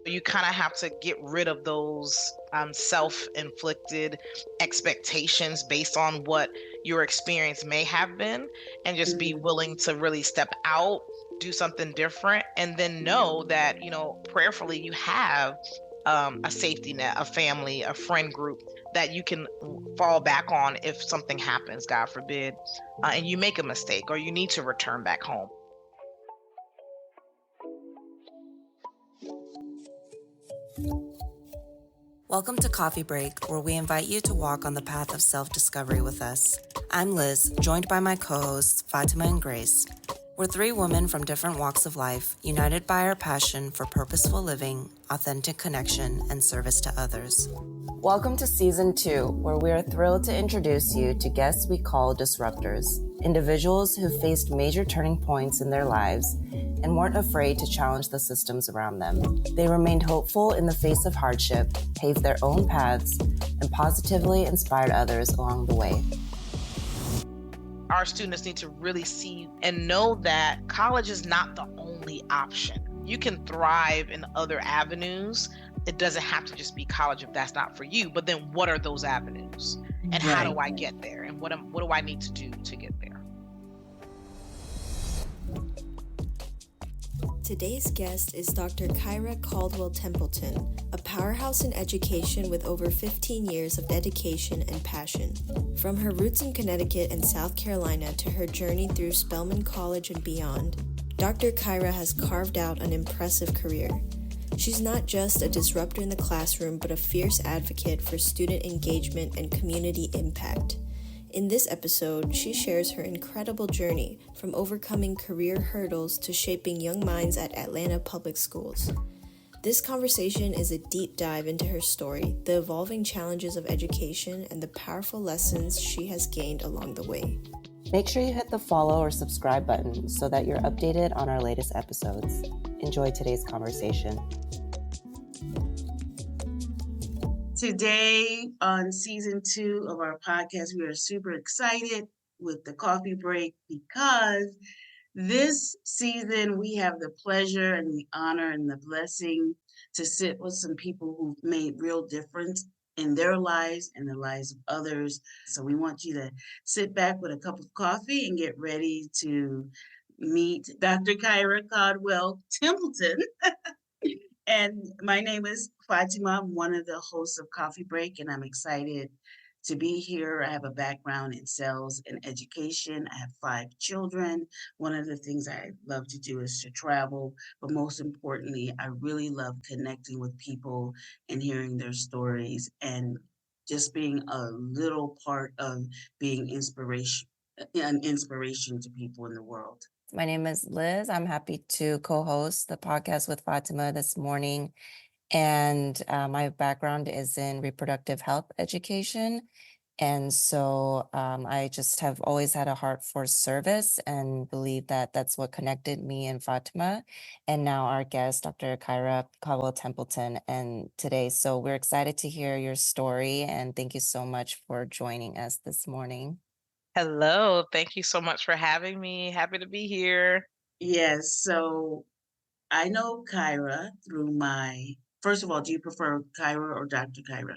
You kind of have to get rid of those self-inflicted expectations based on what your experience may have been, and just be Mhm. willing to really step out, do something different, and then know that, prayerfully you have a safety net, a family, a friend group that you can fall back on if something happens, God forbid, and you make a mistake or you need to return back home. Welcome to Coffee Break, where we invite you to walk on the path of self-discovery with us. I'm Liz, joined by my co-hosts Fatima and Grace. We're three women from different walks of life, united by our passion for purposeful living, authentic connection, and service to others. Welcome to Season 2, where we are thrilled to introduce you to guests we call disruptors, individuals who faced major turning points in their lives and weren't afraid to challenge the systems around them. They remained hopeful in the face of hardship, paved their own paths, and positively inspired others along the way. Our students need to really see and know that college is not the only option. You can thrive in other avenues. It doesn't have to just be college if that's not for you. But then what are those avenues? And how Right. do I get there? And what do I need to do to get there? Today's guest is Dr. Kyra Caldwell Templeton, a powerhouse in education with over 15 years of dedication and passion. From her roots in Connecticut and South Carolina to her journey through Spelman College and beyond, Dr. Kyra has carved out an impressive career. She's not just a disruptor in the classroom, but a fierce advocate for student engagement and community impact. In this episode, she shares her incredible journey from overcoming career hurdles to shaping young minds at Atlanta Public Schools. This conversation is a deep dive into her story, the evolving challenges of education, and the powerful lessons she has gained along the way. Make sure you hit the follow or subscribe button so that you're updated on our latest episodes. Enjoy today's conversation. Today on Season 2 of our podcast, we are super excited with the coffee break because this season we have the pleasure and the honor and the blessing to sit with some people who've made real difference in their lives and the lives of others. So we want you to sit back with a cup of coffee and get ready to meet Dr. Kyra Caldwell Templeton. And my name is Fatima. I'm one of the hosts of Coffee Break, and I'm excited to be here. I have a background in sales and education. I have 5 children. One of the things I love to do is to travel, but most importantly, I really love connecting with people and hearing their stories and just being a little part of being an inspiration to people in the world. My name is Liz. I'm happy to co-host the podcast with Fatima this morning. And my background is in reproductive health education. And so I just have always had a heart for service and believe that that's what connected me and Fatima. And now our guest, Dr. Kyra Caldwell Templeton, and today. So we're excited to hear your story. And thank you so much for joining us this morning. Hello, thank you so much for having me. Happy to be here. Yes, so I know Kyra through first of all, do you prefer Kyra or Dr. Kyra?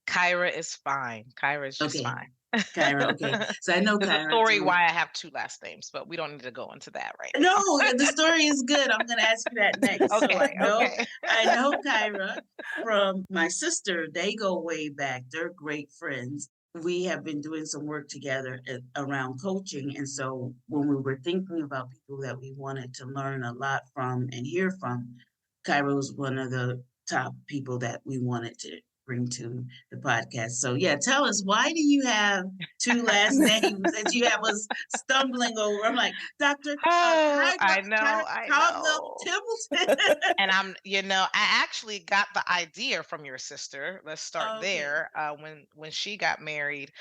Kyra is fine. Kyra is just Okay, fine. Kyra, okay. So I know There's a Kyra story through, why I have 2 last names, but we don't need to go into that right no, now. the story is good. I'm going to ask you that next. So Okay, okay. I know Kyra from my sister. They go way back. They're great friends. We have been doing some work together around coaching. And so when we were thinking about people that we wanted to learn a lot from and hear from, Kyra was one of the top people that we wanted to bring to the podcast. So yeah, tell us, why do you have 2 last names that you have us stumbling over? I'm like, Dr. Oh, Kyra, I Caldwell know. Templeton. And I actually got the idea from your sister. Let's start Okay. there. When she got married,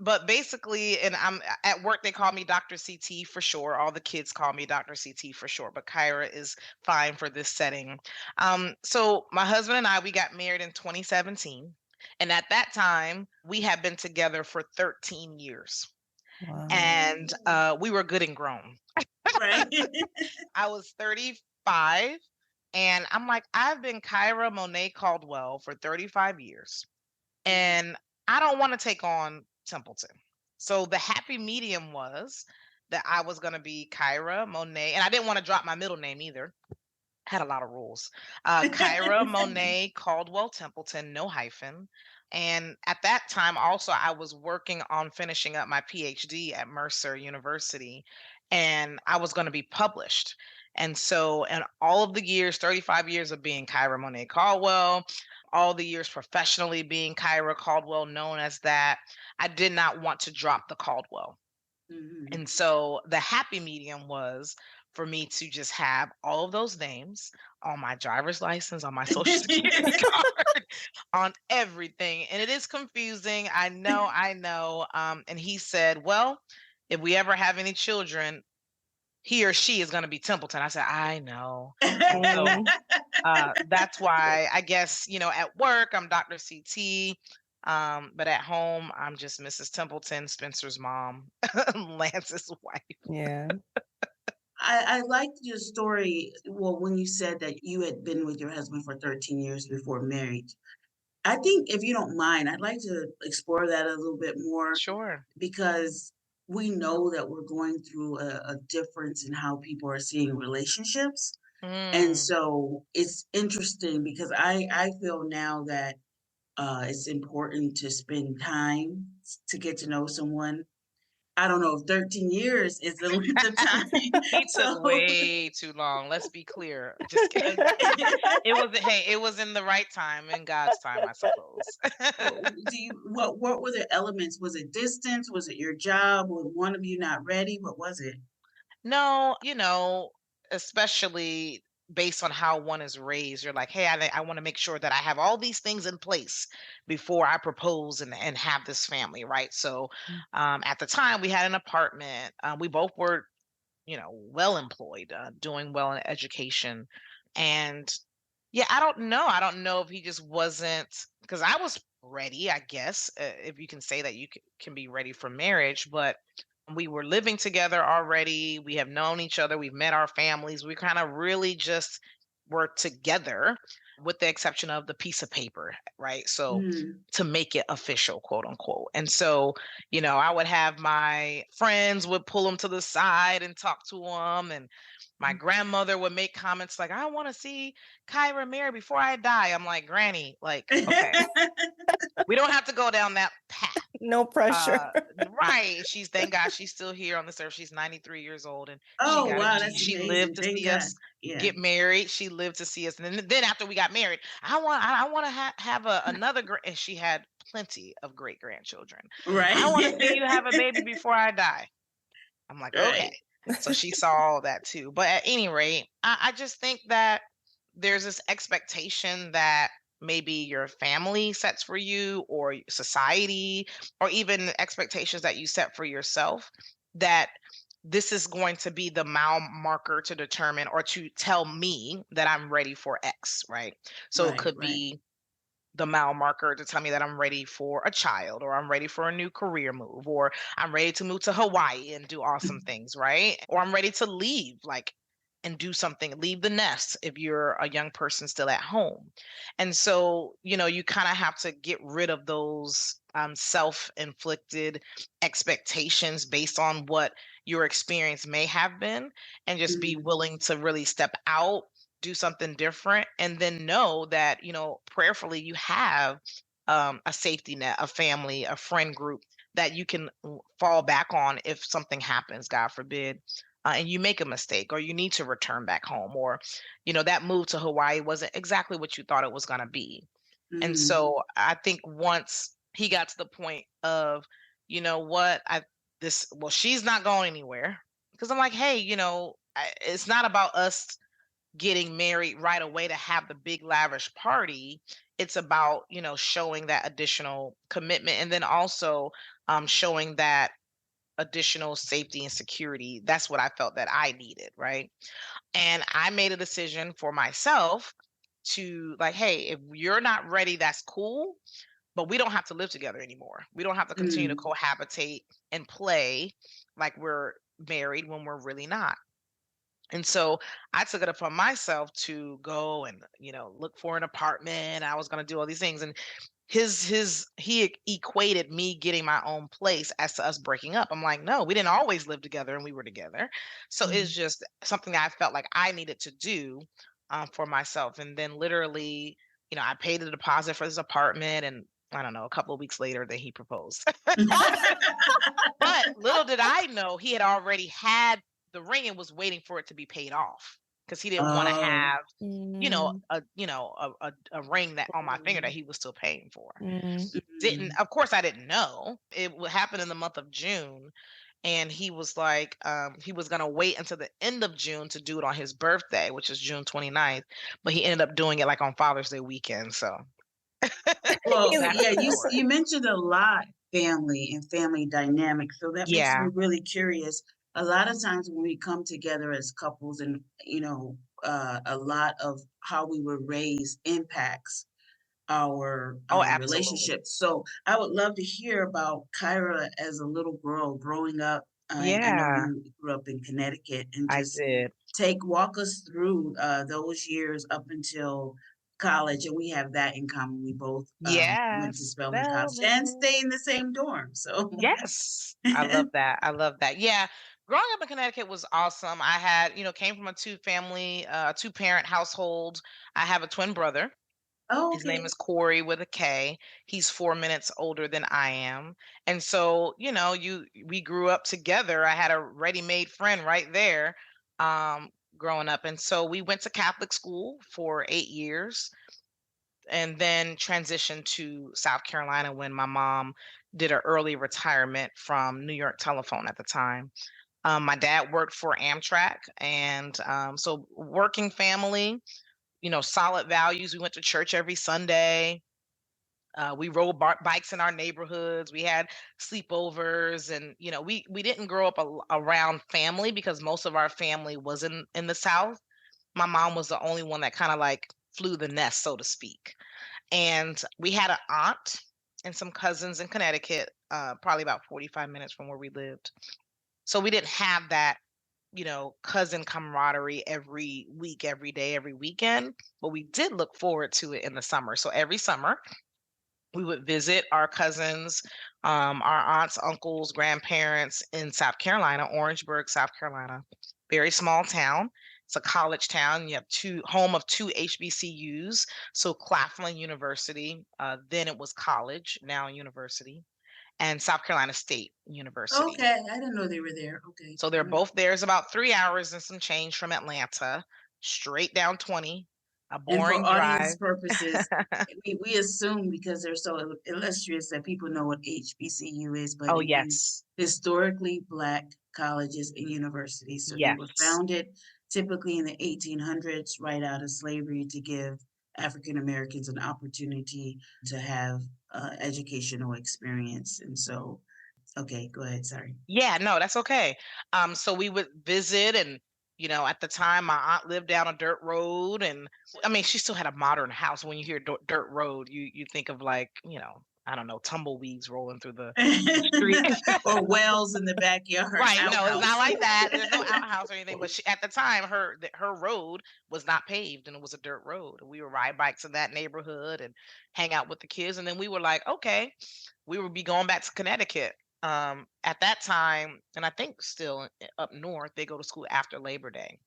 but basically, and I'm at work. They call me Dr. CT for sure. All the kids call me Dr. CT for sure, but Kyra is fine for this setting. So my husband and I, we got married in 2017, and at that time we had been together for 13 years, Wow. and we were good and grown. Right. I was 35 And I'm like, I've been Kyra Monet Caldwell for 35 years, and I don't want to take on Templeton. So the happy medium was that I was going to be Kyra Monet, and I didn't want to drop my middle name either. Had a lot of rules. Kyra Monet Caldwell Templeton, no hyphen. And at that time, also, I was working on finishing up my PhD at Mercer University, and I was going to be published. And so, and all of the years, 35 years of being Kyra Monet Caldwell, all the years professionally being Kyra Caldwell, known as that, I did not want to drop the Caldwell. Mhm. And so the happy medium was for me to just have all of those names on my driver's license, on my social security card, on everything. And it is confusing. I know, I know. And he said, well, if we ever have any children, he or she is going to be Templeton. I said, I know. And so Mm. that's why I guess, at work, I'm Dr. CT. But at home, I'm just Mrs. Templeton, Spencer's mom, Lance's wife. Yeah. I liked your story. Well, when you said that you had been with your husband for 13 years before marriage. I think if you don't mind, I'd like to explore that a little bit more Sure. because we know that we're going through a difference in how people are seeing relationships. And Mm, so it's interesting because I feel now that it's important to spend time to get to know someone. I don't know if 13 years is the length of time. he took So way too long. Let's be clear. Just kidding. It was hey, it was in the right time, in God's time, I suppose. what were the elements? Was it distance? Was it your job? Was one of you not ready? What was it? No, especially based on how one is raised, you're like, hey, I want to make sure that I have all these things in place before I propose and have this family, right? So at the time, we had an apartment. We both were, well employed, doing well in education. And yeah, I don't know. I don't know if he just wasn't, because I was ready, I guess, if you can say that you can be ready for marriage, but we were living together already. We have known each other. We've met our families. We kind of really just were together, with the exception of the piece of paper, right? So Mhm. to make it official, quote unquote. And so, I would have my friends would pull him to the side and talk to him. And my grandmother would make comments like, I want to see Kyra marry before I die. I'm like, Granny, like, okay, we don't have to go down that path. No pressure. Uh, right. Thank God she's still here on this earth. She's 93 years old, and she Oh, got it. wow, She, that's she amazing. lived to Thank see God. us Yeah. get married. She lived to see us. And then after we got married, I want to have another and she had plenty of great grandchildren. I Right. want to see you have a baby before I die. I'm like, okay. Right. So she saw all that too. But at any rate, I just think that there's this expectation that maybe your family sets for you, or society, or even expectations that you set for yourself, that this is going to be the mile marker to determine or to tell me that I'm ready for X, right? So it Right, could right. be the mile marker to tell me that I'm ready for a child, or I'm ready for a new career move, or I'm ready to move to Hawaii and do awesome things, right? Or I'm ready to leave, like, and do something, leave the nest if you're a young person still at home. And so, you kind of have to get rid of those self inflicted expectations based on what your experience may have been, and just be Mhm. willing to really step out, do something different, and then know that, prayerfully, you have a safety net, a family, a friend group that you can fall back on if something happens, God forbid, and you make a mistake, or you need to return back home, or that move to Hawaii wasn't exactly what you thought it was going to be. And Mhm. so I think once he got to the point of, what, she's not going anywhere, because I'm like, hey, it's not about us getting married right away to have the big lavish party. It's about, showing that additional commitment, and then also showing that additional safety and security. That's what I felt that I needed, right? And I made a decision for myself to, like, hey, if you're not ready, that's cool, but we don't have to live together anymore. We don't have to continue to Mhm. cohabitate and play like we're married when we're really not. And so I took it upon myself to go and, look for an apartment. I was going to do all these things. And equated me getting my own place as to us breaking up. I'm like, no, we didn't always live together and we were together. So it's Mhm. just something that I felt like I needed to do for myself. And then literally, I paid the deposit for this apartment, and I don't know, a couple of weeks later that he proposed. But little did I know he had already had the ring and was waiting for it to be paid off because he didn't want to Oh. have, Mm, a ring that on my finger that Mhm. he was still paying for. mm. Didn't Mhm. Of course I didn't know. It would happen in the month of June, and he was like, he was gonna wait until the end of June to do it on his birthday, which is June 29th, but he ended up doing it like on Father's Day weekend. So Well, You that's yeah, the you story. mentioned a lot family and family dynamics, so that makes me Yeah. really curious. A lot of times when we come together as couples and, a lot of how we were raised impacts our Oh, absolutely. relationship. So I would love to hear about Kyra as a little girl growing up. I know Yeah, you grew up in Connecticut, and I just did. walk us through those years up until college. And we have that in common. We both went to Yes, Spelman College and Spelman. stay in the same dorm. So Yes, I love that. I love that. Yeah, growing up in Connecticut was awesome. I had, came from a two parent household. I have a twin brother. oh, His name okay. is Corey with a K. He's 4 minutes older than I am. And so, we grew up together. I had a ready-made friend right there, um, growing up. And so we went to Catholic school for 8 years and then transitioned to South Carolina when my mom did an early retirement from New York Telephone at the time. My dad worked for Amtrak, and so working family, solid values. We went to church every Sunday. We rode bikes in our neighborhoods. We had sleepovers, and we didn't grow up around family because most of our family was in the South. My mom was the only one that kind of like flew the nest, so to speak. And we had an aunt and some cousins in Connecticut, probably about 45 minutes from where we lived. So we didn't have that, cousin camaraderie every week, every day, every weekend, but we did look forward to it in the summer. So every summer, we would visit our cousins, our aunts, uncles, grandparents in South Carolina, Orangeburg, South Carolina. Very small town. It's a college town. You have home of two HBCUs. So Claflin University, then it was college, now university, and South Carolina State University. Okay. I didn't know they were there. Okay. So they're All right. both there. It's about 3 hours and some change from Atlanta, straight down 20, a And for boring audience drive. purposes, we assume because they're so illustrious that people know what HBCU is, but Oh, it means yes. historically Black colleges and universities. So they were Yes. founded typically in the 1800s, right out of slavery, to give African Americans an opportunity to have educational experience. And so, okay, go ahead. Sorry. Yeah, no, that's okay. So we would visit, and at the time my aunt lived down a dirt road, and I mean she still had a modern house. When you hear dirt road, you think of like, I don't know, tumbleweeds rolling through the street. Or wells in the backyard, Right. No, it's outhouse. not like that. There's no outhouse or anything. But at the time, her road was not paved, and it was a dirt road. We would ride bikes in that neighborhood and hang out with the kids. And then we were like, okay, we would be going back to Connecticut. At that time, and I think still up north, they go to school after Labor Day.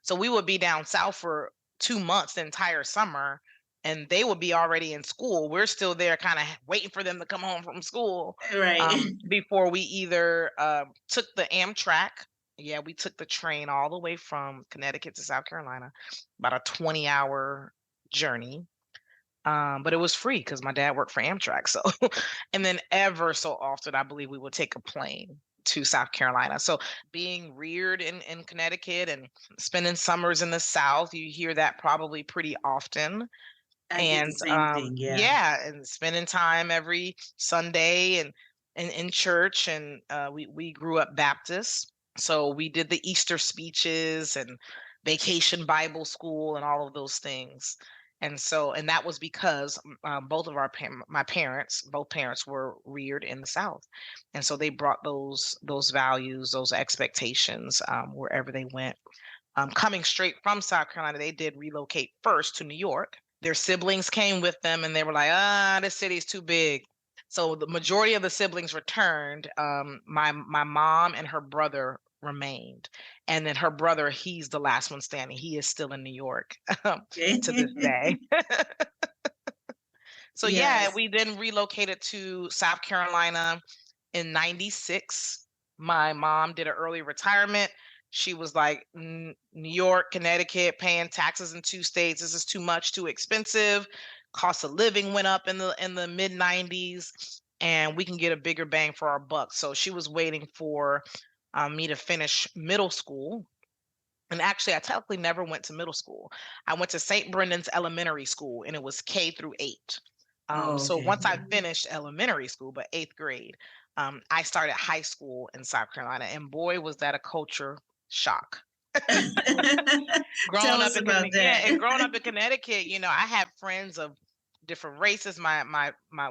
So we would be down south for 2 months, the entire summer, and they would be already in school. We're still there, kind of waiting for them to come home from school, Right. before we either took the Amtrak. Yeah, we took the train all the way from Connecticut to South Carolina, about a 20-hour journey. But it was free because my dad worked for Amtrak. So, and then ever so often, I believe we would take a plane to South Carolina. So, being reared in Connecticut and spending summers in the South, you hear that probably pretty often. I did the And same thing, yeah. yeah, and spending time every Sunday and in church. And we grew up Baptist, so we did the Easter speeches and vacation Bible school and all of those things. And that was because both of my parents, both parents were reared in the South, and so they brought those values, those expectations, wherever they went. coming straight from South Carolina, they did relocate first to New York. Their siblings came with them, and they were like, this city's too big. So the majority of the siblings returned. My mom and her brother remained, and then her brother, he's the last one standing. He is still in New York to this day. So yeah, Yes. we then relocated to South Carolina in 96. My mom did an early retirement. She was like, New York, Connecticut, paying taxes in 2 states. This is too much, too expensive. Cost of living went up in the mid 90s, and we can get a bigger bang for our buck. So she was waiting for me to finish middle school. And actually, I technically never went to middle school. I went to St. Brendan's Elementary School, and it was K through 8. Oh, So okay. once I finished elementary school, but 8th grade, I started high school in South Carolina, and boy, was that a culture shock. Tell Growing up us in about Yeah, that. and growing up in Connecticut, I had friends of different races. My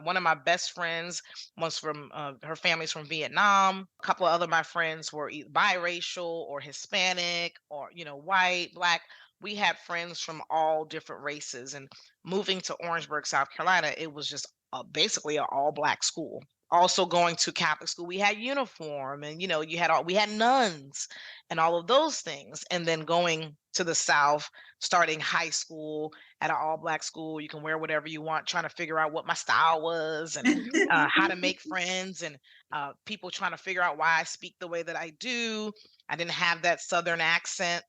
one of my best friends was from her family's from Vietnam. A couple of other my friends were biracial or Hispanic or white, black. We had friends from all different races, and moving to Orangeburg, South Carolina, it was just basically an all black school. Also going to Catholic school, we had uniform, and we had nuns and all of those things. And then going to the South, starting high school at an all black school, you can wear whatever you want, trying to figure out what my style was and how to make friends, and people trying to figure out why I speak the way that I do. I didn't have that Southern accent.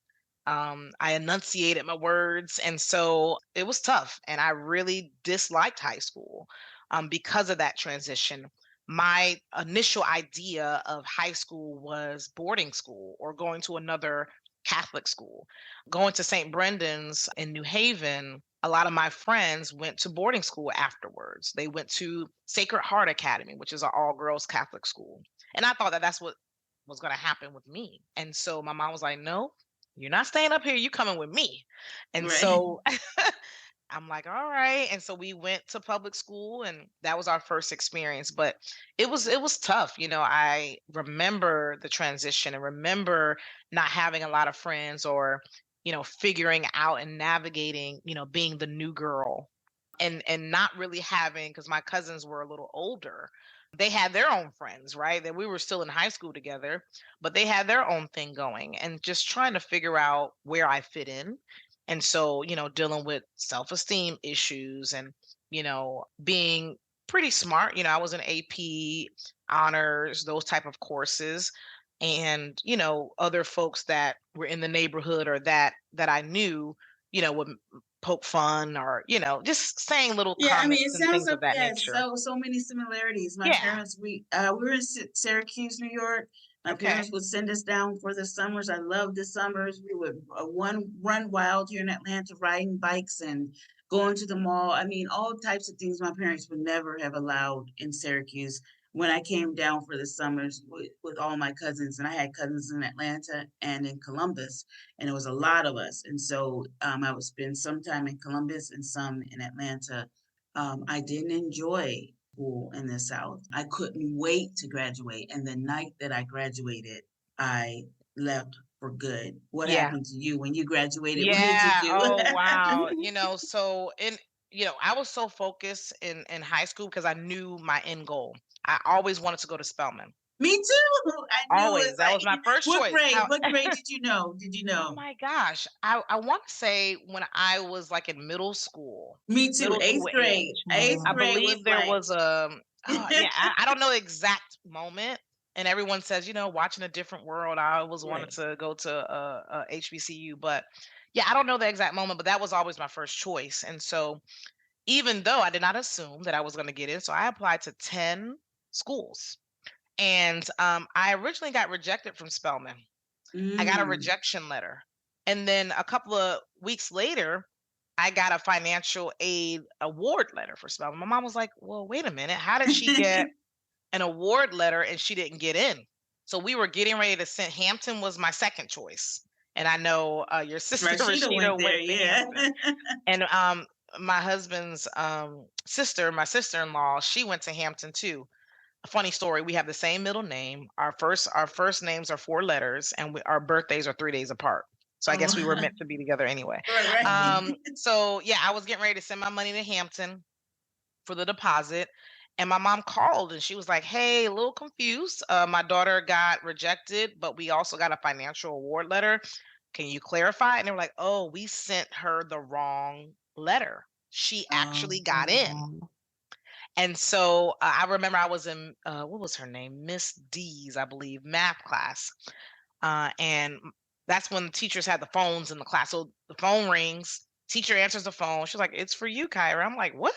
I enunciated my words. And so it was tough. And I really disliked high school because of that transition. My initial idea of high school was boarding school or going to another Catholic school. Going to St. Brendan's in New Haven, a lot of my friends went to boarding school afterwards. They went to Sacred Heart Academy, which is an all girls Catholic school. And I thought that that's what was going to happen with me. And so my mom was like, no, you're not staying up here. You coming with me. And Right. so I'm like, all right. And so we went to public school, and that was our first experience. But it was tough. I remember the transition and remember not having a lot of friends, or, figuring out and navigating, being the new girl, and not really having, because my cousins were a little older. They had their own friends, right? That we were still in high school together, but they had their own thing going, and just trying to figure out where I fit in. And so, dealing with self-esteem issues, and, being pretty smart. I was in AP honors, those type of courses. And, other folks that were in the neighborhood, or that I knew, would poke fun, or, just saying little Yeah, I mean, comments it and sounds things like of that nature. so many similarities. My Yeah. parents, we were in Syracuse, New York. My Okay. parents would send us down for the summers. I loved the summers. We would run wild here in Atlanta, riding bikes and going to the mall. I mean, all types of things my parents would never have allowed in Syracuse. When I came down for the summers with all my cousins, and I had cousins in Atlanta and in Columbus, and it was a lot of us. And so I would spend some time in Columbus and some in Atlanta. I didn't enjoy school in the South. I couldn't wait to graduate. And the night that I graduated, I left for good. What Yeah. happened to you when you graduated? What did you Yeah. do? Oh, wow. So I was so focused in high school because I knew my end goal. I always wanted to go to Spelman. Me too. I knew Always. it's That like, was my first what choice. grade? What grade did you know? Did you Oh know? my gosh. I want to say when I was like in Me too. middle Eighth school grade. age. Eighth I Mhm. grade believe was there like, was yeah, I don't know the exact moment. And everyone says, watching a different world. I always wanted right. to go to HBCU, but yeah, I don't know the exact moment, but that was always my first choice. And so even though I did not assume that I was going to get in, so I applied to 10 schools. And I originally got rejected from Spelman. I got a Mm. rejection letter. And then a couple of weeks later, I got a financial aid award letter for Spelman. My mom was like, well, wait a minute. How did she get an award letter and she didn't get in? So we were getting ready to send. Hampton was my second choice. And I know your sister Rashida went Rashida there, went to yeah. Hampton. And my husband's sister, my sister-in-law, she went to Hampton too. A funny story, we have the same middle name. Our first names are 4 letters, and our birthdays are 3 days apart. So I guess we were meant to be together anyway. Right. So yeah, I was getting ready to send my money to Hampton for the deposit. And my mom called and she was like, "Hey, a little confused. My daughter got rejected, but we also got a financial award letter. Can you clarify?" And they were like, "Oh, we sent her the wrong letter. She actually got in." Oh. And so I remember I was in what was her name? Miss D's, I believe, math class. And that's when the teachers had the phones in the class. So the phone rings, teacher answers the phone. She's like, "It's for you, Kyra." I'm like, "What?"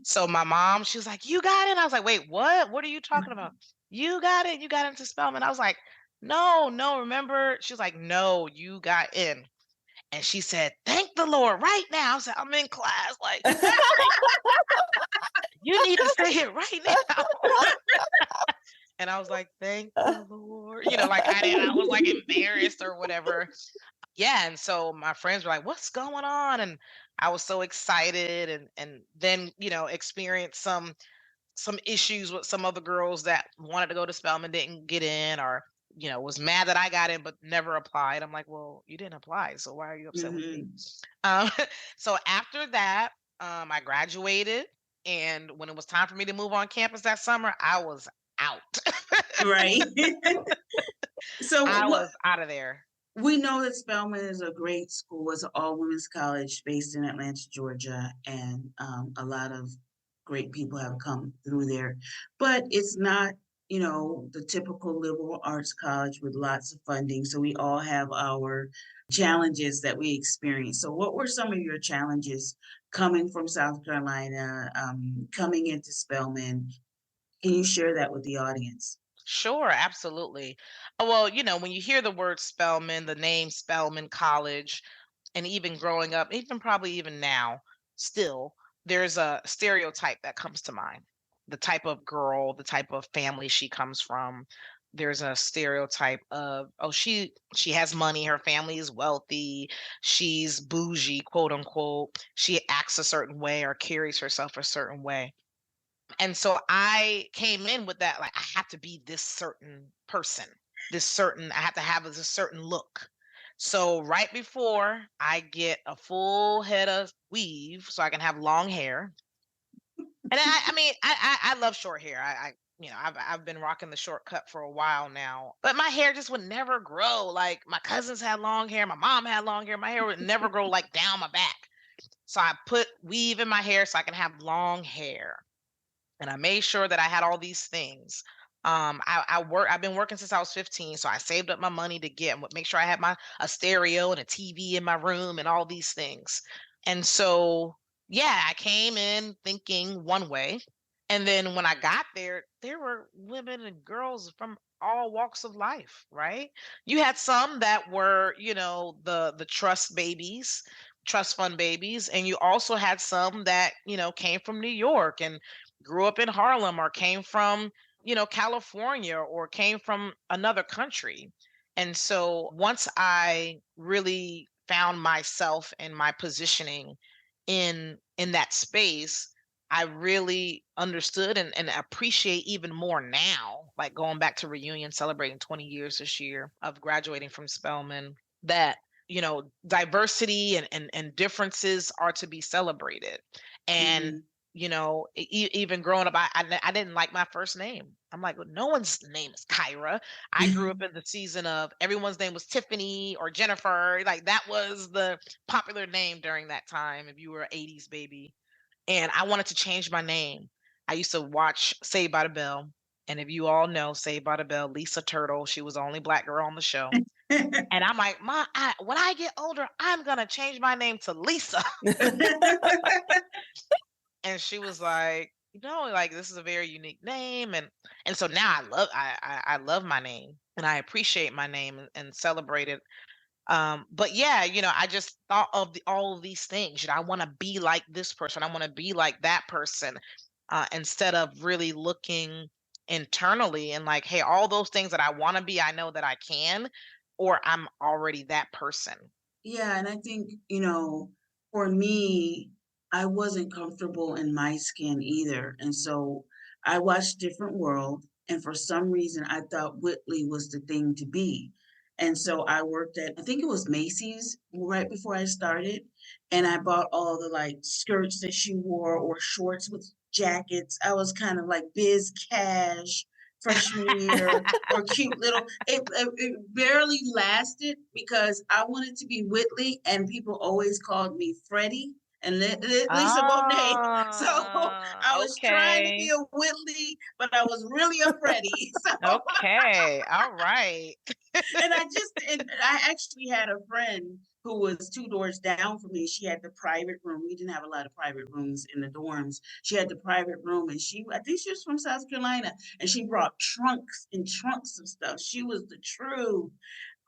So my mom, she was like, "You got it?" I was like, "Wait, what? What are you talking about?" "You got it. You got into Spelman." I was like, "No, no, remember?" She was like, "No, you got in." And she said, "Thank the Lord right now." I was like, "I'm in class. Like, you need to say it right now." And I was like, "Thank the Lord." Like I was like embarrassed or whatever. Yeah, and so my friends were like, "What's going on?" And I was so excited and then, experienced some issues with some other girls that wanted to go to Spelman didn't get in or was mad that I got in but never applied. I'm like, "Well, you didn't apply, so why are you upset with me?" Mhm. Um, so after that, I graduated, and when it was time for me to move on campus that summer, I was out. Right. So I what was out of there. we know that Spelman is a great school. It's an all-women's college based in Atlanta, Georgia, and a lot of great people have come through there. But it's not, the typical liberal arts college with lots of funding. So we all have our challenges that we experience. So what were some of your challenges coming from South Carolina, coming into Spelman? Can you share that with the audience? Sure, absolutely. Well, when you hear the word Spelman, the name Spelman College, and even growing up, even probably even now, still, there's a stereotype that comes to mind. The type of girl, the type of family she comes from. There's a stereotype of, oh, she has money, her family is wealthy, she's bougie, quote unquote. She acts a certain way or carries herself a certain way. And so I came in with that, like, I have to be this certain person, I have to have this certain look. So right before I get a full head of weave so I can have long hair. And I mean, I love short hair. I've been rocking the shortcut for a while now, but my hair just would never grow. Like my cousins had long hair, my mom had long hair, my hair would never grow like down my back. So I put weave in my hair so I can have long hair, and I made sure that I had all these things. I've been working since I was 15, so I saved up my money to make sure I had a stereo and a TV in my room and all these things. And so, yeah, I came in thinking one way, and then when I got there were women and girls from all walks of life, right? You had some that were, the trust fund babies, and you also had some that, came from New York and grew up in Harlem or came from, California or came from another country. And so once I really found myself and my positioning in that space, I really understood and appreciate even more now, like going back to reunion, celebrating 20 years this year of graduating from Spelman, that diversity and differences are to be celebrated. And Mhm. even growing up, I didn't like my first name. I'm like, "Well, no one's name is Kyra." I grew up in the season of everyone's name was Tiffany or Jennifer. Like that was the popular name during that time if you were an 80s baby. And I wanted to change my name. I used to watch Saved by the Bell. And if you all know Saved by the Bell, Lisa Turtle, she was the only black girl on the show. And I'm like, when I get older, I'm gonna change my name to Lisa. And she was like, like this is a very unique name, and so now I love my name and I appreciate my name and celebrate it. But yeah, I just thought of all of these things. I want to be like this person. I want to be like that person, instead of really looking internally and like, hey, all those things that I want to be, I know that I can, or I'm already that person. Yeah, and I think, for me, I wasn't comfortable in my skin either. And so I watched Different World, and for some reason I thought Whitley was the thing to be. And so I worked at, I think it was Macy's right before I started. And I bought all the like skirts that she wore or shorts with jackets. I was kind of like biz cash freshman year or cute little, it barely lasted because I wanted to be Whitley and people always called me Freddie and Lisa Bonet. So I was trying to be Okay. a Whitley, but I was really a Freddie. So Okay. All right. and I actually had a friend who was two doors down from me. She had the private room. We didn't have a lot of private rooms in the dorms. She had the private room, and I think she was from South Carolina, and she brought trunks and trunks of stuff. She was the true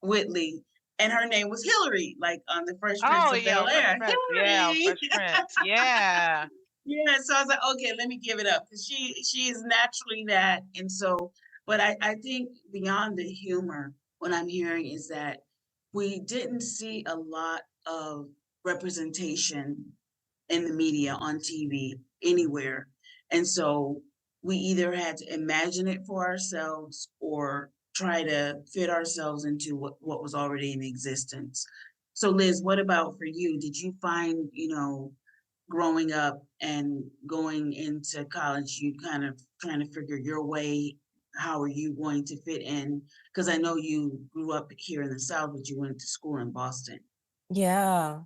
Whitley, and her name was Hillary, like on the Fresh Prince Oh of yeah, Bel Fresh Air. Prince. Yeah, Hillary. Fresh Prince. Yeah. Yeah, so I was like, okay, let me give it up because she is naturally that, and so, but I think beyond the humor, what I'm hearing is that we didn't see a lot of representation in the media, on TV, anywhere, and so we either had to imagine it for ourselves or try to fit ourselves into what was already in existence. So, Liz, what about for you? Did you find, growing up and going into college, you kind of trying to figure your way. How are you going to fit in? Because I know you grew up here in the South, but you went to school in Boston. Yeah.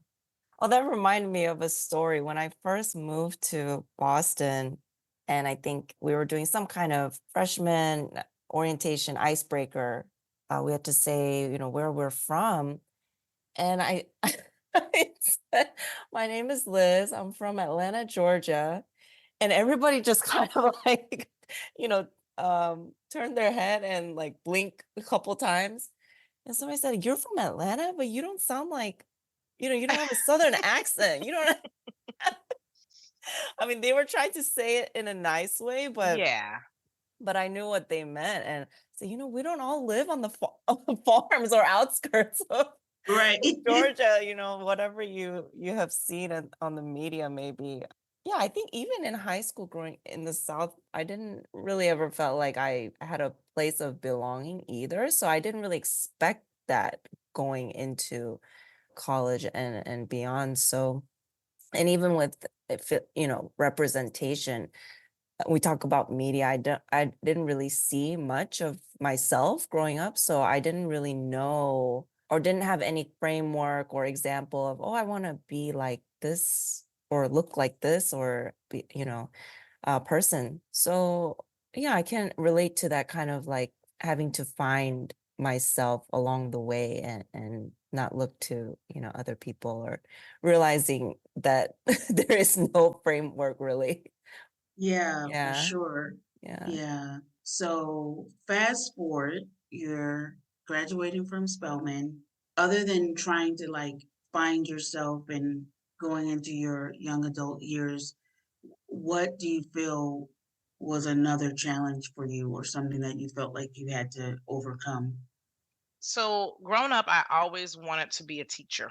Oh, that reminded me of a story when I first moved to Boston, and I think we were doing some kind of freshman orientation icebreaker. We had to say, where we're from. And I said, my name is Liz. I'm from Atlanta, Georgia. And everybody just kind of like, you know, turned their head and like blink a couple times. And somebody said, "You're from Atlanta, but you don't sound like, you don't have a Southern accent. You don't." I mean, they were trying to say it in a nice way, but Yeah. I knew what they meant. And so, we don't all live on the on the farms or outskirts of Right. Georgia, whatever you have seen on the media, maybe. Yeah, I think even in high school growing in the South, I didn't really ever felt like I had a place of belonging either. So I didn't really expect that going into college and beyond. So, and even with if representation, we talk about media. I didn't really see much of myself growing up, so I didn't really know or didn't have any framework or example of, oh, I want to be like this or look like this or be, person. So yeah, I can relate to that kind of like having to find myself along the way and not look to, other people or realizing that there is no framework really. Yeah, for Yeah. sure. Yeah. Yeah. So fast forward, you're graduating from Spelman. Other than trying to like find yourself and going into your young adult years, what do you feel was another challenge for you or something that you felt like you had to overcome? So growing up, I always wanted to be a teacher.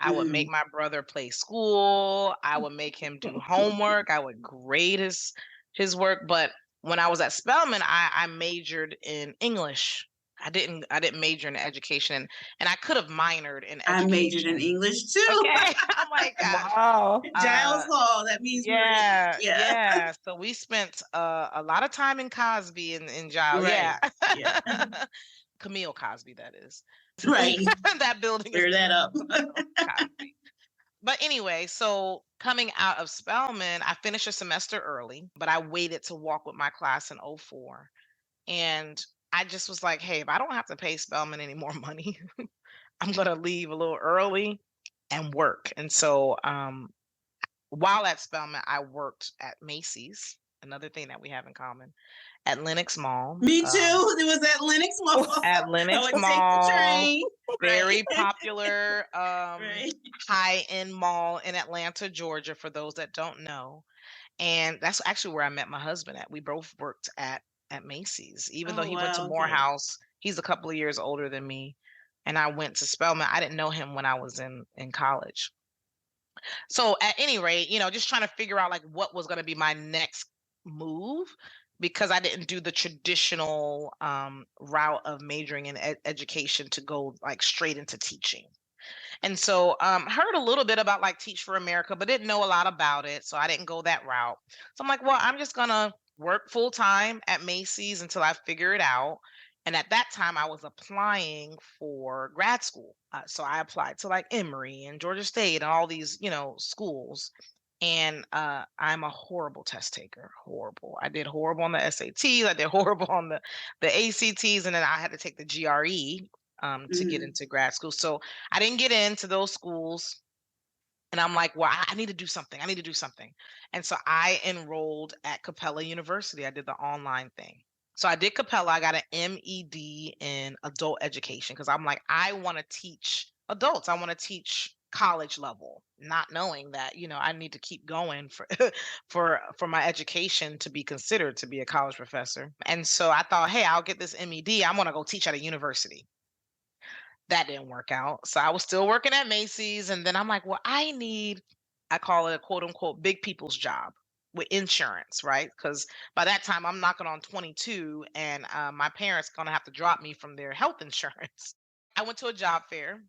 I would make Mm. my brother play school. I would make him do homework. I would grade his work. But when I was at Spelman, I majored in English. I didn't major in education, and I could have minored in I majored in education. English too. Okay. Oh my gosh. Wow. Giles Uh Hall, that means we were in. yeah, Yeah. yeah. So we spent a lot of time in Cosby in Giles. Right. Yeah. Yeah. Camille Cosby, that is. Right. That building is Clear that named up. for Camille Cosby. But anyway, so coming out of Spelman, I finished a semester early, but I waited to walk with my class in '04. And I just was like, hey, if I don't have to pay Spelman any more money, I'm going to leave a little early and work. And so while at Spelman, I worked at Macy's, another thing that we have in common, at Lenox Mall. Me too. It was at Lenox Mall. At I Lenox would take the Mall, train. Right. very popular Right. high-end mall in Atlanta, Georgia, for those that don't know. And that's actually where I met my husband at. We both worked at Macy's. Even though Oh he went to wow. Okay. Morehouse, he's a couple of years older than me. And I went to Spelman. I didn't know him when I was in college. So at any rate, just trying to figure out like what was going to be my next move. because I didn't do the traditional route of majoring in education to go like straight into teaching. And so heard a little bit about like Teach for America, but didn't know a lot about it. So I didn't go that route. So I'm like, well, I'm just gonna work full time at Macy's until I figure it out. And at that time, I was applying for grad school. So I applied to like Emory and Georgia State and all these, schools. And I'm a horrible test taker. Horrible. I did horrible on the SATs. I did horrible on the ACTs, and then I had to take the GRE to get Mhm. into grad school. So I didn't get into those schools. And I'm like, well, I need to do something. I need to do something. And so I enrolled at Capella University. I did the online thing. So I did Capella. I got an MED in adult education because I'm like, I want to teach adults. I want to teach college level, not knowing that, I need to keep going for for my education to be considered to be a college professor. And so I thought, hey, I'll get this MED. I'm gonna go teach at a university. That didn't work out. So I was still working at Macy's. And then I'm like, well, I call it a quote unquote big people's job with insurance, right? Because by that time I'm knocking on 22 and my parents going to have to drop me from their health insurance. I went to a job fair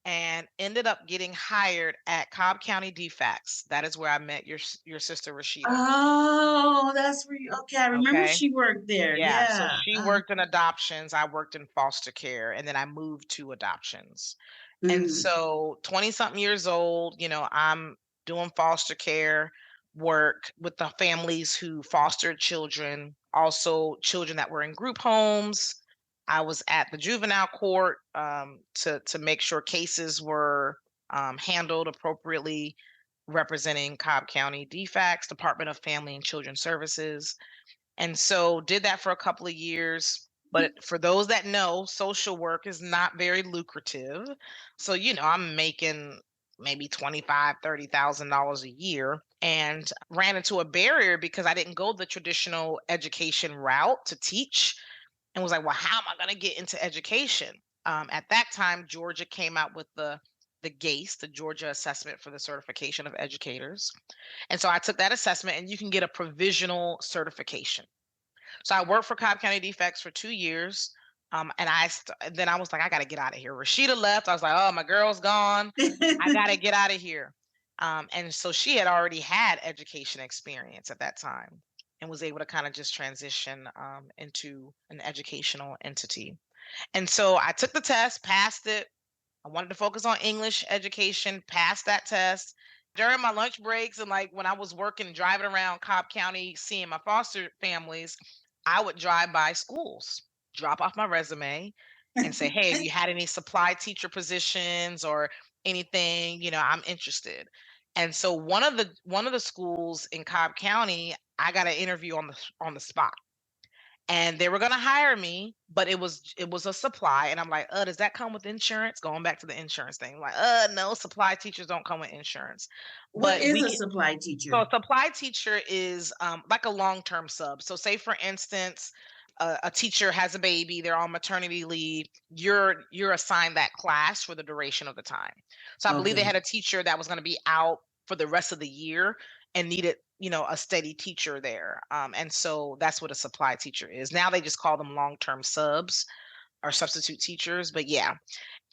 and ended up getting hired at Cobb County DFACS. That is where I met your sister Rashida. Oh, that's where you okay, I remember Okay. she worked there, Yeah. So yeah. she worked in adoptions. I worked in foster care. And then I moved to adoptions. And Mhm. so 20 something years old, I'm doing foster care work with the families who fostered children, also children that were in group homes. I was at the juvenile court to make sure cases were handled appropriately, representing Cobb County DFACS, Department of Family and Children Services. And so did that for a couple of years. But for those that know, social work is not very lucrative. So, I'm making maybe 25, $30,000 a year and ran into a barrier because I didn't go the traditional education route to teach and was like, well, how am I going to get into education? At that time, Georgia came out with the GACE, the Georgia Assessment for the Certification of Educators. And so I took that assessment and you can get a provisional certification. So I worked for Cobb County Defects for 2 years. And then I was like, I got to get out of here. Rashida left. I was like, oh, my girl's gone. I got to get out of here. And so she had already had education experience at that time and was able to kind of just transition into an educational entity. And so I took the test, passed it. I wanted to focus on English education, passed that test. During my lunch breaks and like when I was working, driving around Cobb County, seeing my foster families, I would drive by schools, drop off my resume and say, hey, have you had any supply teacher positions or anything? I'm interested. And so one of the schools in Cobb County, I got an interview on the spot and they were going to hire me, but it was a supply. And I'm like, does that come with insurance? Going back to the insurance thing, like, no, supply teachers don't come with insurance, What but is we a can. supply So teacher? a supply teacher is like a long-term sub. So say for instance, a teacher has a baby, they're on maternity leave, you're assigned that class for the duration of the time. So I believe they Okay, had a teacher that was going to be out for the rest of the year and needed, a steady teacher there. And so that's what a supply teacher is. Now they just call them long-term subs or substitute teachers, but yeah.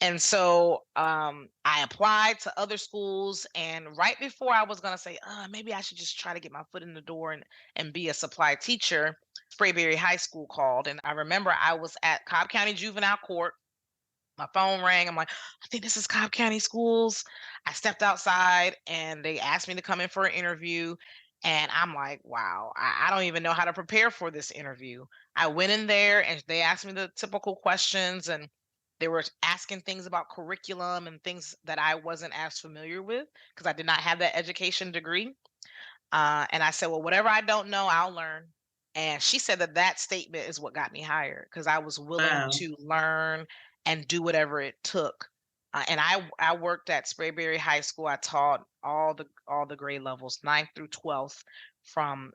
And so I applied to other schools, and right before I was gonna say, maybe I should just try to get my foot in the door and be a supply teacher, Sprayberry High School called, and I remember I was at Cobb County Juvenile Court. My phone rang. I'm like, I think this is Cobb County Schools. I stepped outside, and they asked me to come in for an interview. And I'm like, wow, I don't even know how to prepare for this interview. I went in there and they asked me the typical questions, and they were asking things about curriculum and things that I wasn't as familiar with because I did not have that education degree. And I said, well, whatever I don't know, I'll learn. And she said that statement is what got me hired because I was willing wow. to learn and do whatever it took. And I worked at Sprayberry High School. I taught all the grade levels, 9th through 12th, from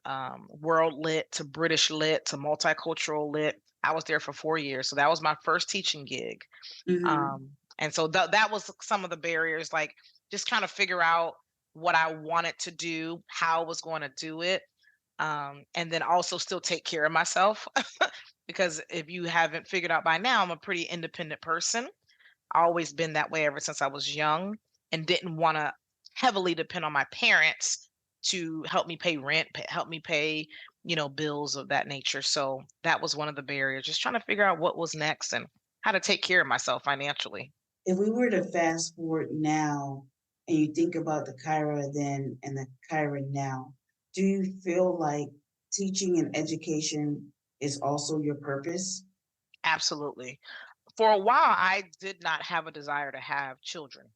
world lit to British lit to multicultural lit. I was there for 4 years, so that was my first teaching gig. Mhm. And so that was some of the barriers, like just trying to figure out what I wanted to do, how I was going to do it. and then also still take care of myself. Because if you haven't figured out by now, I'm a pretty independent person. Always been that way ever since I was young, and didn't want to heavily depend on my parents to help me pay rent, help me pay, bills of that nature. So that was one of the barriers, just trying to figure out what was next and how to take care of myself financially. If we were to fast forward now and you think about the Kyra then and the Kyra now, do you feel like teaching and education is also your purpose? Absolutely. For a while, I did not have a desire to have children.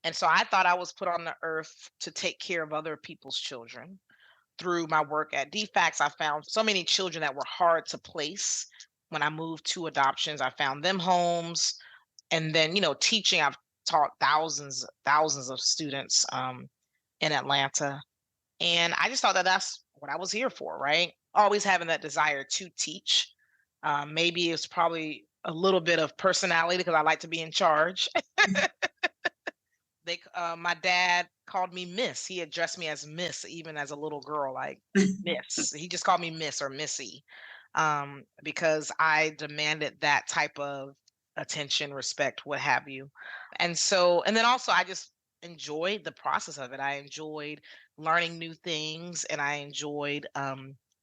And so I thought I was put on the earth to take care of other people's children. Through my work at DFACS, I found so many children that were hard to place. When I moved to adoptions, I found them homes. And then, teaching, I've taught thousands of students in Atlanta. And I just thought that that's what I was here for, right? Always having that desire to teach. Maybe it's probably a little bit of personality because I like to be in charge. My dad called me Miss. He addressed me as Miss even as a little girl, like Miss. He just called me Miss or Missy, because I demanded that type of attention, respect, what have you. And then also I just enjoyed the process of it. I enjoyed learning new things, and I enjoyed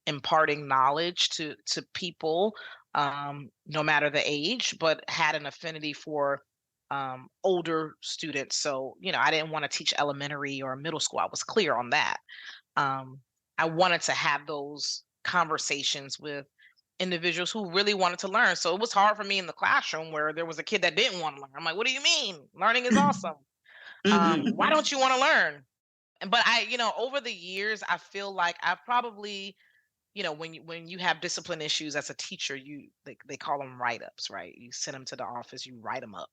imparting knowledge to people, no matter the age, but had an affinity for older students. So, I didn't want to teach elementary or middle school. I was clear on that. Um, I wanted to have those conversations with individuals who really wanted to learn. So it was hard for me in the classroom where there was a kid that didn't want to learn. I'm like, what do you mean? Learning is awesome. Why don't you want to learn? But over the years, I feel like I've probably, when you have discipline issues as a teacher, they call them write-ups, right? You send them to the office, you write them up.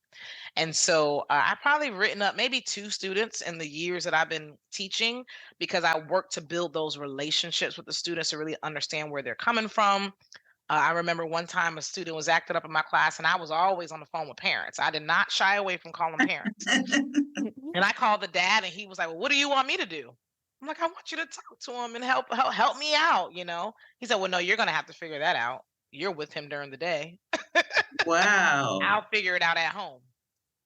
And so I've probably written up maybe two students in the years that I've been teaching, because I work to build those relationships with the students to really understand where they're coming from. I remember one time a student was acted up in my class, and I was always on the phone with parents. I did not shy away from calling parents. And I called the dad, and he was like, "Well, what do you want me to do?" I'm like, "I want you to talk to him and help me out." He said, "Well, no, you're gonna have to figure that out. You're with him during the day. Wow. I'll figure it out at home."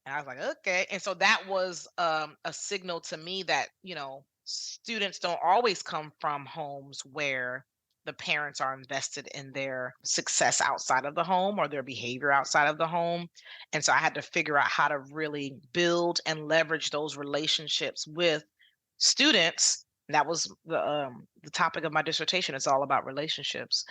And I was like, "Okay." And so that was a signal to me that, students don't always come from homes where the parents are invested in their success outside of the home or their behavior outside of the home. And so I had to figure out how to really build and leverage those relationships with students. That was the topic of my dissertation. It's all about relationships,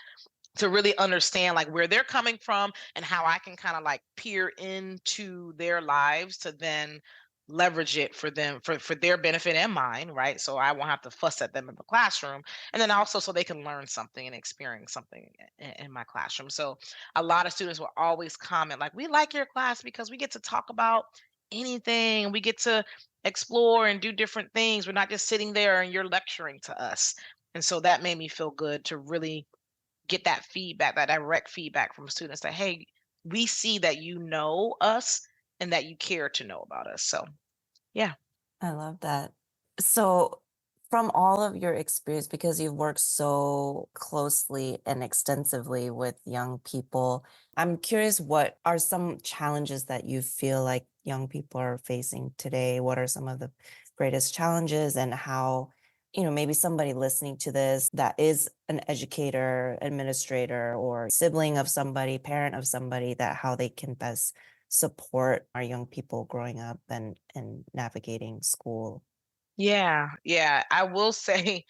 to really understand like where they're coming from and how I can kind of like peer into their lives to then leverage it for them, for their benefit and mine, right? So I won't have to fuss at them in the classroom, and then also so they can learn something and experience something in my classroom. So a lot of students will always comment like, "We like your class because we get to talk about anything, we get to explore and do different things. We're not just sitting there and you're lecturing to us." And so that made me feel good to really get that feedback, that direct feedback from students that, "Hey, we see that you know us and that you care to know about us." So, yeah. I love that. So, from all of your experience, because you've worked so closely and extensively with young people, I'm curious, what are some challenges that you feel like young people are facing today? What are some of the greatest challenges, and how, maybe somebody listening to this that is an educator, administrator, or sibling of somebody, parent of somebody, that how they can best support our young people growing up and navigating school? Yeah, yeah. I will say,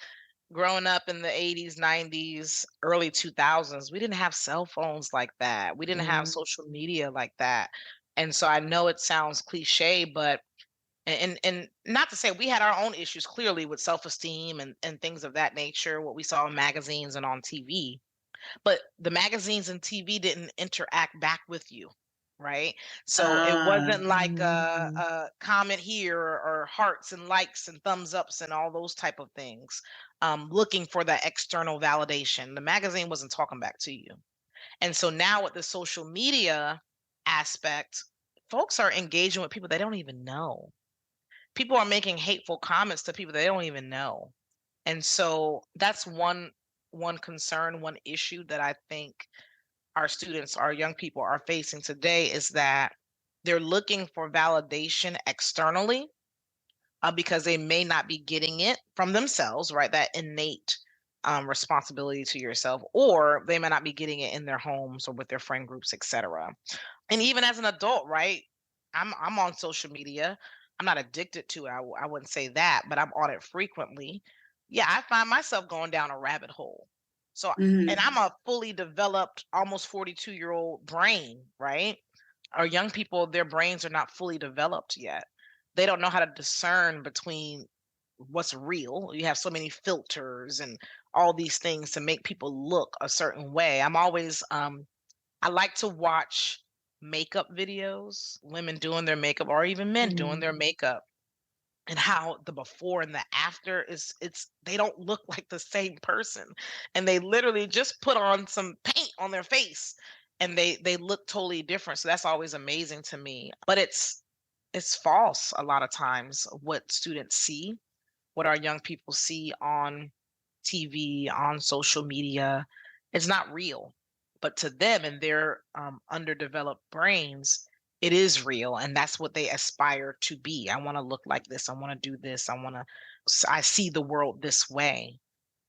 growing up in the 80s, 90s, early 2000s, we didn't have cell phones like that. We didn't have Mm, social media like that. And so I know it sounds cliche, but and not to say we had our own issues clearly with self-esteem and things of that nature, what we saw in magazines and on TV. But the magazines and TV didn't interact back with you, right? So it wasn't like Mhm. a comment here, or hearts and likes and thumbs ups and all those type of things. Looking for that external validation. The magazine wasn't talking back to you. And so now with the social media aspect, folks are engaging with people they don't even know. People are making hateful comments to people they don't even know. And so that's one concern, one issue that I think our students, our young people are facing today is that they're looking for validation externally because they may not be getting it from themselves, right? That innate responsibility to yourself, or they may not be getting it in their homes or with their friend groups, etc. And even as an adult, right? I'm on social media. I'm not addicted to it. I wouldn't say that, but I'm on it frequently. Yeah, I find myself going down a rabbit hole. So, and Mhm. I'm a fully developed, almost 42-year-old brain, right? Our young people, their brains are not fully developed yet. They don't know how to discern between what's real. You have so many filters and all these things to make people look a certain way. I'm always I like to watch makeup videos, women doing their makeup or even men doing Mhm. their makeup, and how the before and the after is it's they don't look like the same person. And they literally just put on some paint on their face and they look totally different. So that's always amazing to me. But it's false a lot of times what students see, what our young people see on TV, on social media. It's not real. But to them and their underdeveloped brains, it is real. And that's what they aspire to be. I want to look like this. I want to do this. I see the world this way.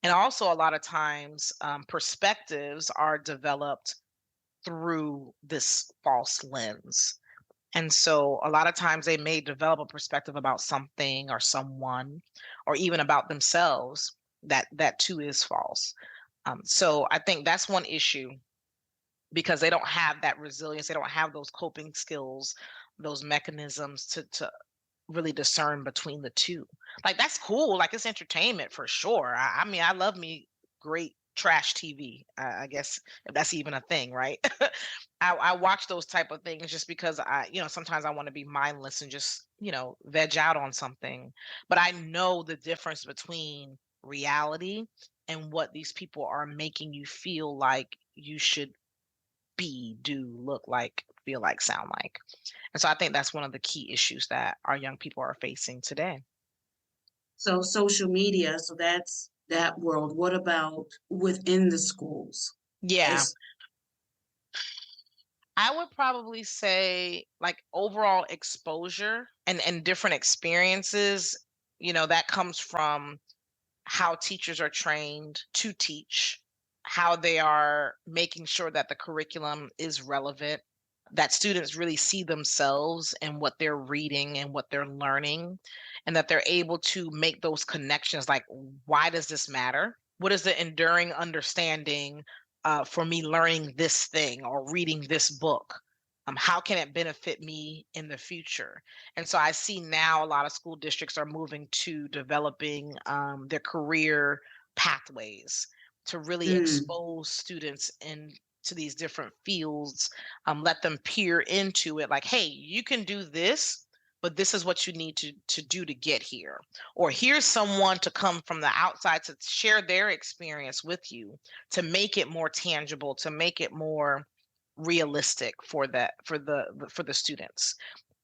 And also, a lot of times, perspectives are developed through this false lens. And so a lot of times they may develop a perspective about something or someone or even about themselves that too is false. So I think that's one issue because they don't have that resilience. They don't have those coping skills, those mechanisms to really discern between the two. Like that's cool. Like it's entertainment for sure. I mean, I love me great trash TV. I guess if that's even a thing, right? I watch those type of things just because sometimes I want to be mindless and just, veg out on something. But I know the difference between reality and what these people are making you feel like you should be, do, look like, feel like, sound like. And so I think that's one of the key issues that our young people are facing today. So social media, so that's that world. What about within the schools? Yeah, As I would probably say like overall exposure and different experiences, that comes from how teachers are trained to teach, how they are making sure that the curriculum is relevant, that students really see themselves in what they're reading and what they're learning, and that they're able to make those connections like, why does this matter? What is the enduring understanding for me learning this thing or reading this book? How can it benefit me in the future? And so I see now a lot of school districts are moving to developing their career pathways to really mm, expose students into these different fields, let them peer into it like, hey, you can do this, but this is what you need to do to get here. Or here's someone to come from the outside to share their experience with you to make it more tangible, to make it more realistic for the students.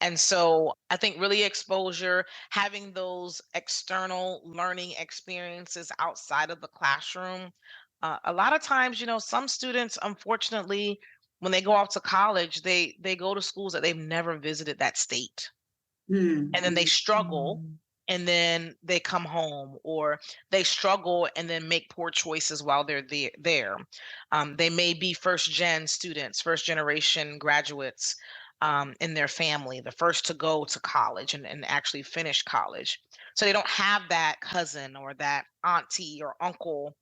And so I think really exposure, having those external learning experiences outside of the classroom. A lot of times, some students, unfortunately, when they go off to college, they go to schools that they've never visited that state, mm, and then they struggle, and then they come home, or they struggle and then make poor choices while they're there. They may be first gen students, first generation graduates in their family, the first to go to college and actually finish college. So they don't have that cousin or that auntie or uncle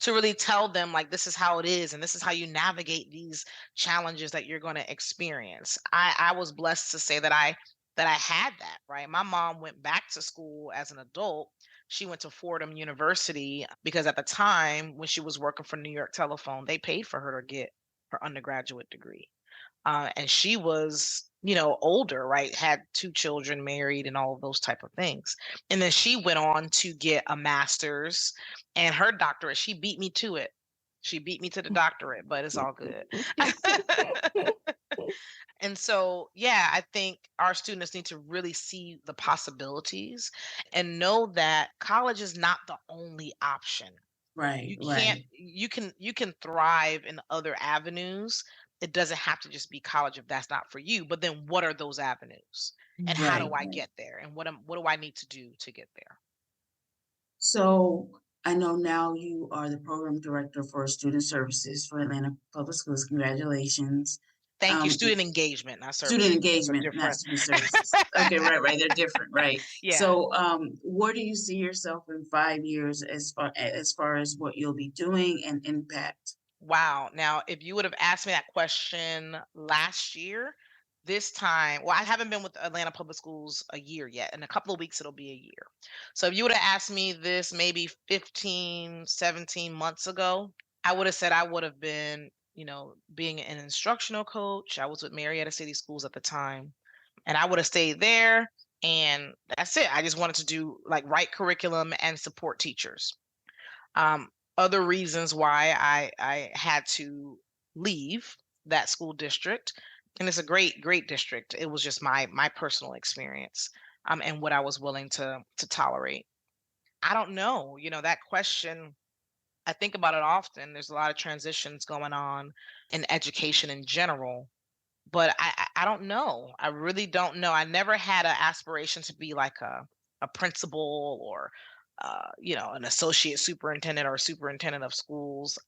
to really tell them like this is how it is and this is how you navigate these challenges that you're going to experience. I was blessed to say that I had that, right? My mom went back to school as an adult. She went to Fordham University because at the time when she was working for New York Telephone, they paid for her to get her undergraduate degree. And she was, older, right? Had two children, married, and all of those type of things. And then she went on to get a master's and her doctorate. She beat me to it. She beat me to the doctorate, but it's all good. And so, yeah, I think our students need to really see the possibilities and know that college is not the only option. Right, right, You can thrive in other avenues. It doesn't have to just be college if that's not for you. But then what are those avenues? And how do right, I right. get there? And what do I need to do to get there? So I know now you are the program director for student services for Atlanta Public Schools. Congratulations. Thank you. Um, Student engagement, not Student services. Those are engagement, not different. student services. Okay, right, right. They're different, right? Yeah. So, where do you see yourself in 5 years as far as what you'll be doing and impact? Wow. Now, if you would have asked me that question last year, this time, well, I haven't been with Atlanta Public Schools a year yet. In a couple of weeks, it'll be a year. So if you would have asked me this maybe 15, 17 months ago, I would have said I would have been, being an instructional coach. I was with Marietta City Schools at the time, and I would have stayed there. And that's it. I just wanted to do like write curriculum and support teachers. Um, Other reasons why I had to leave that school district, and it's a great district. It was just my personal experience, and what I was willing to tolerate. I don't know, that question. I think about it often. There's a lot of transitions going on in education in general, but I don't know. I really don't know. I never had an aspiration to be like a principal or an associate superintendent or superintendent of schools.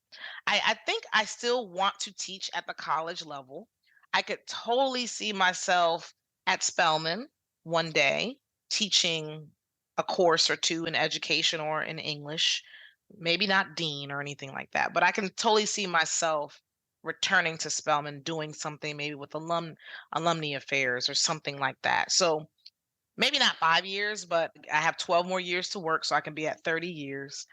I think I still want to teach at the college level. I could totally see myself at Spelman one day teaching a course or two in education or in English. Maybe not dean or anything like that, but I can totally see myself returning to Spelman doing something maybe with alumni affairs or something like that. So maybe not 5 years, but I have 12 more years to work, so I can be at 30 years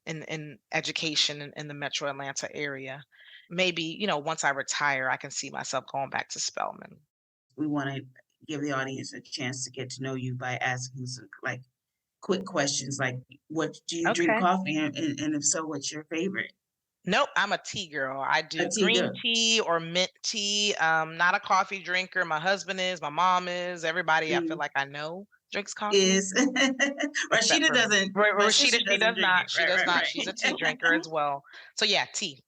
in education in the Metro Atlanta area. Maybe, once I retire, I can see myself going back to Spelman. We want to give the audience a chance to get to know you by asking some like quick questions, like what do you drink Okay. coffee, and if so, what's your favorite? Nope, I'm a tea girl. I A do tea green girl tea or mint tea. Not a coffee drinker. My husband is, my mom is, everybody I feel mm, like I know drinks coffee, is except Rashida for me. doesn't. My Rashida, sister she doesn't does drink it. not. She Right, does right, not. She's a tea drinker right. as well. So yeah, tea.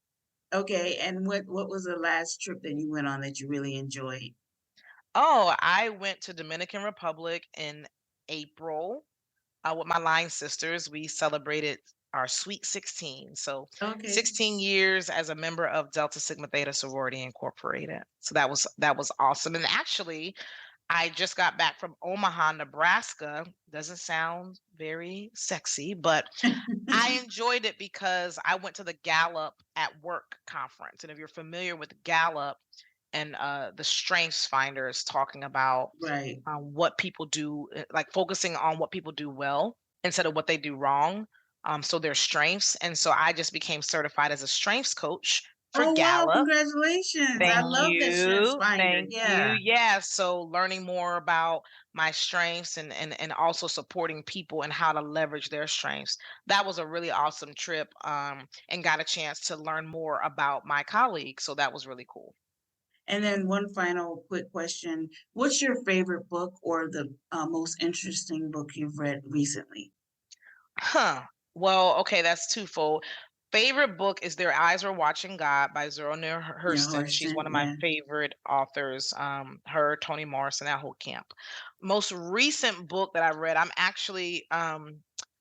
Okay, and what was the last trip that you went on that you really enjoyed? Oh, I went to Dominican Republic in April with my line sisters. We celebrated our sweet 16. So Okay. 16 years as a member of Delta Sigma Theta Sorority Incorporated. So that was awesome. And actually, I just got back from Omaha, Nebraska. Doesn't sound very sexy, but I enjoyed it because I went to the Gallup at Work conference. And if you're familiar with Gallup and the Strengths Finder is talking about Right. what people do, like focusing on what people do well instead of what they do wrong. So their strengths. And so I just became certified as a strengths coach for Oh, wow, Gallup. congratulations. I Thank love that Strengths you. Finder. Thank you. Yeah. Yeah. So learning more about my strengths and also supporting people and how to leverage their strengths. That was a really awesome trip. And got a chance to learn more about my colleagues. So that was really cool. And then one final quick question. What's your favorite book or the most interesting book you've read recently? Huh. Well, okay, that's twofold. Favorite book is Their Eyes Were Watching God by Zora Neale Yeah, Hurston. She's one Horston. of my Yeah. favorite authors. Her, Toni Morrison, that whole camp. Most recent book that I read, I'm actually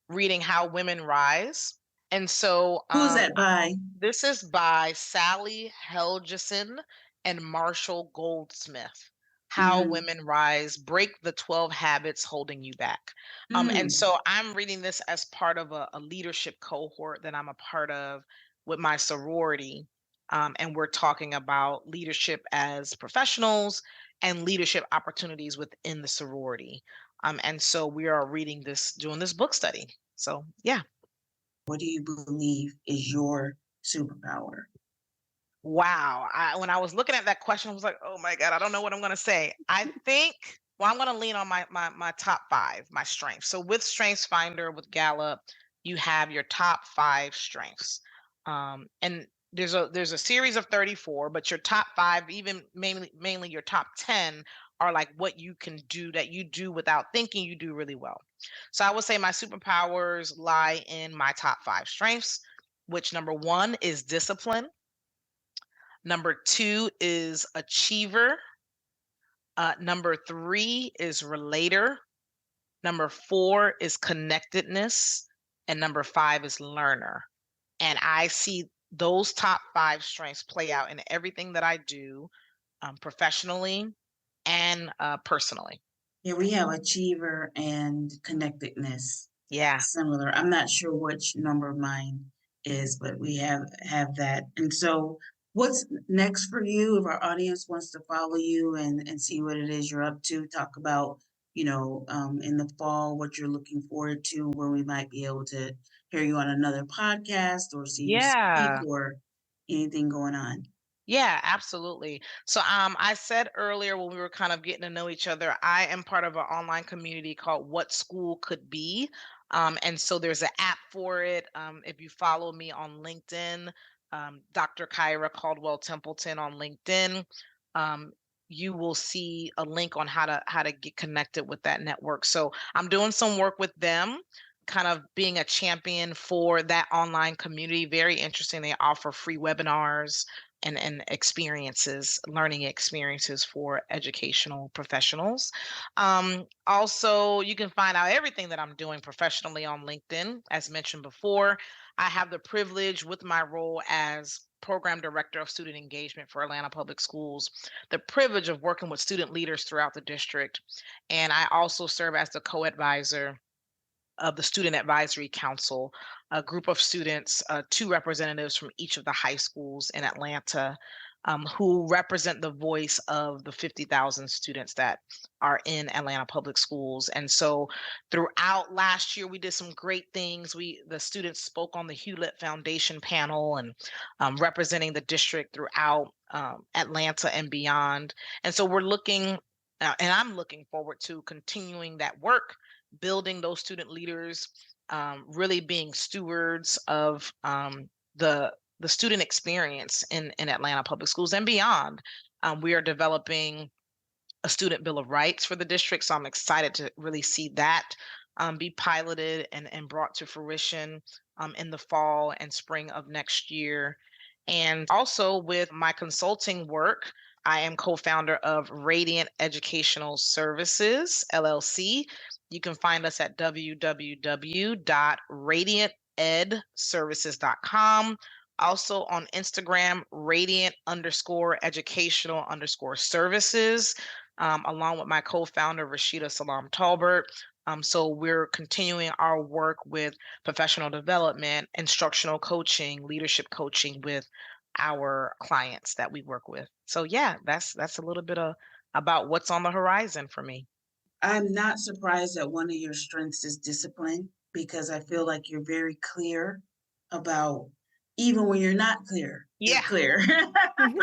reading How Women Rise. And so Who's that by? this is by Sally Helgeson and Marshall Goldsmith. How Mm-hmm. Women Rise, Break the 12 Habits Holding You Back. And Mm. so I'm reading this as part of a leadership cohort that I'm a part of with my sorority. And we're talking about leadership as professionals and leadership opportunities within the sorority. And so we are doing this book study. So yeah. What do you believe is your superpower? Wow. When I was looking at that question, I was like, oh my God, I don't know what I'm gonna say. I think, well, I'm gonna lean on my top five, my strengths. So with Strengths Finder with Gallup, you have your top five strengths. And there's a series of 34, but your top 5, even mainly your top 10 are like what you can do that you do without thinking, you do really well. So I would say my superpowers lie in my top 5 strengths, which number 1 is discipline, number 2 is achiever, number 3 is relator, number 4 is connectedness, and number 5 is learner. And I see those top 5 strengths play out in everything that I do, professionally and personally. Yeah, we have achiever and connectedness Yeah. similar. I'm not sure which number mine is, but we have that. And so what's next for you if our audience wants to follow you and see what it is you're up to, talk about, in the fall, what you're looking forward to, where we might be able to hear you on another podcast or see you speak Yeah. or anything going on? Yeah, absolutely. So I said earlier when we were kind of getting to know each other, I am part of an online community called What School Could Be. And so there's an app for it. If you follow me on LinkedIn, Dr. Kyra Caldwell Templeton on LinkedIn, um, you will see a link on how to get connected with that network. So I'm doing some work with them, kind of being a champion for that online community. Very interesting. They offer free webinars and experiences, learning experiences for educational professionals. Also, you can find out everything that I'm doing professionally on LinkedIn. As mentioned before, I have the privilege with my role as program director of student engagement for Atlanta Public Schools, the privilege of working with student leaders throughout the district. And I also serve as the co-advisor of the Student Advisory Council, a group of students, 2 representatives from each of the high schools in Atlanta, who represent the voice of the 50,000 students that are in Atlanta Public Schools. And so throughout last year, we did some great things. The students spoke on the Hewlett Foundation panel and representing the district throughout Atlanta and beyond. And so we're looking, and I'm looking forward to continuing that work, building those student leaders, really being stewards of the student experience in Atlanta Public Schools and beyond. We are developing a student bill of rights for the district, so I'm excited to really see that be piloted and brought to fruition in the fall and spring of next year. And also with my consulting work, I am co-founder of Radiant Educational Services, LLC. You can find us at www.radiantedservices.com. Also on Instagram, radiant_educational_services, along with my co-founder, Rashida Salam Talbert. So we're continuing our work with professional development, instructional coaching, leadership coaching with our clients that we work with. So yeah, that's a little bit about what's on the horizon for me. I'm not surprised that one of your strengths is discipline because I feel like you're very clear about even when you're not clear. Yeah. You're clear.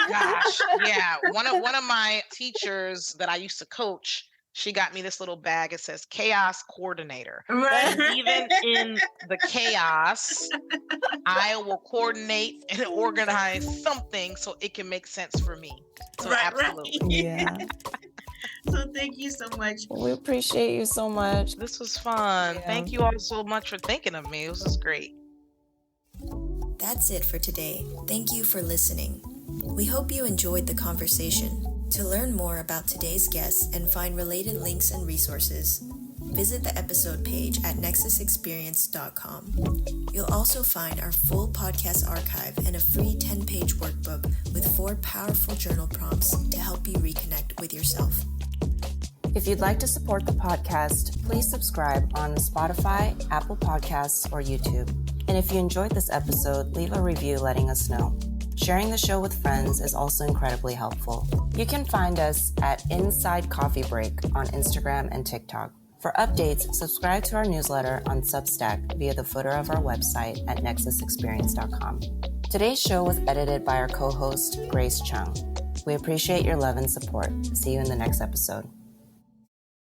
Gosh, yeah. One of my teachers that I used to coach, she got me this little bag. It says chaos coordinator. Right. And even in the chaos, I will coordinate and organize something so it can make sense for me. So absolutely. Right. Yeah. So thank you so much. We appreciate you so much. This was fun. Yeah. Thank you all so much for thinking of me. This was great. That's it for today. Thank you for listening. We hope you enjoyed the conversation. To learn more about today's guests and find related links and resources, visit the episode page at nexusexperience.com. You'll also find our full podcast archive and a free 10-page workbook with 4 powerful journal prompts to help you reconnect with yourself. If you'd like to support the podcast, please subscribe on Spotify, Apple Podcasts, or YouTube. And if you enjoyed this episode, leave a review letting us know. Sharing the show with friends is also incredibly helpful. You can find us at Inside Coffee Break on Instagram and TikTok. For updates, subscribe to our newsletter on Substack via the footer of our website at nexusexperience.com. Today's show was edited by our co-host, Grace Chung. We appreciate your love and support. See you in the next episode.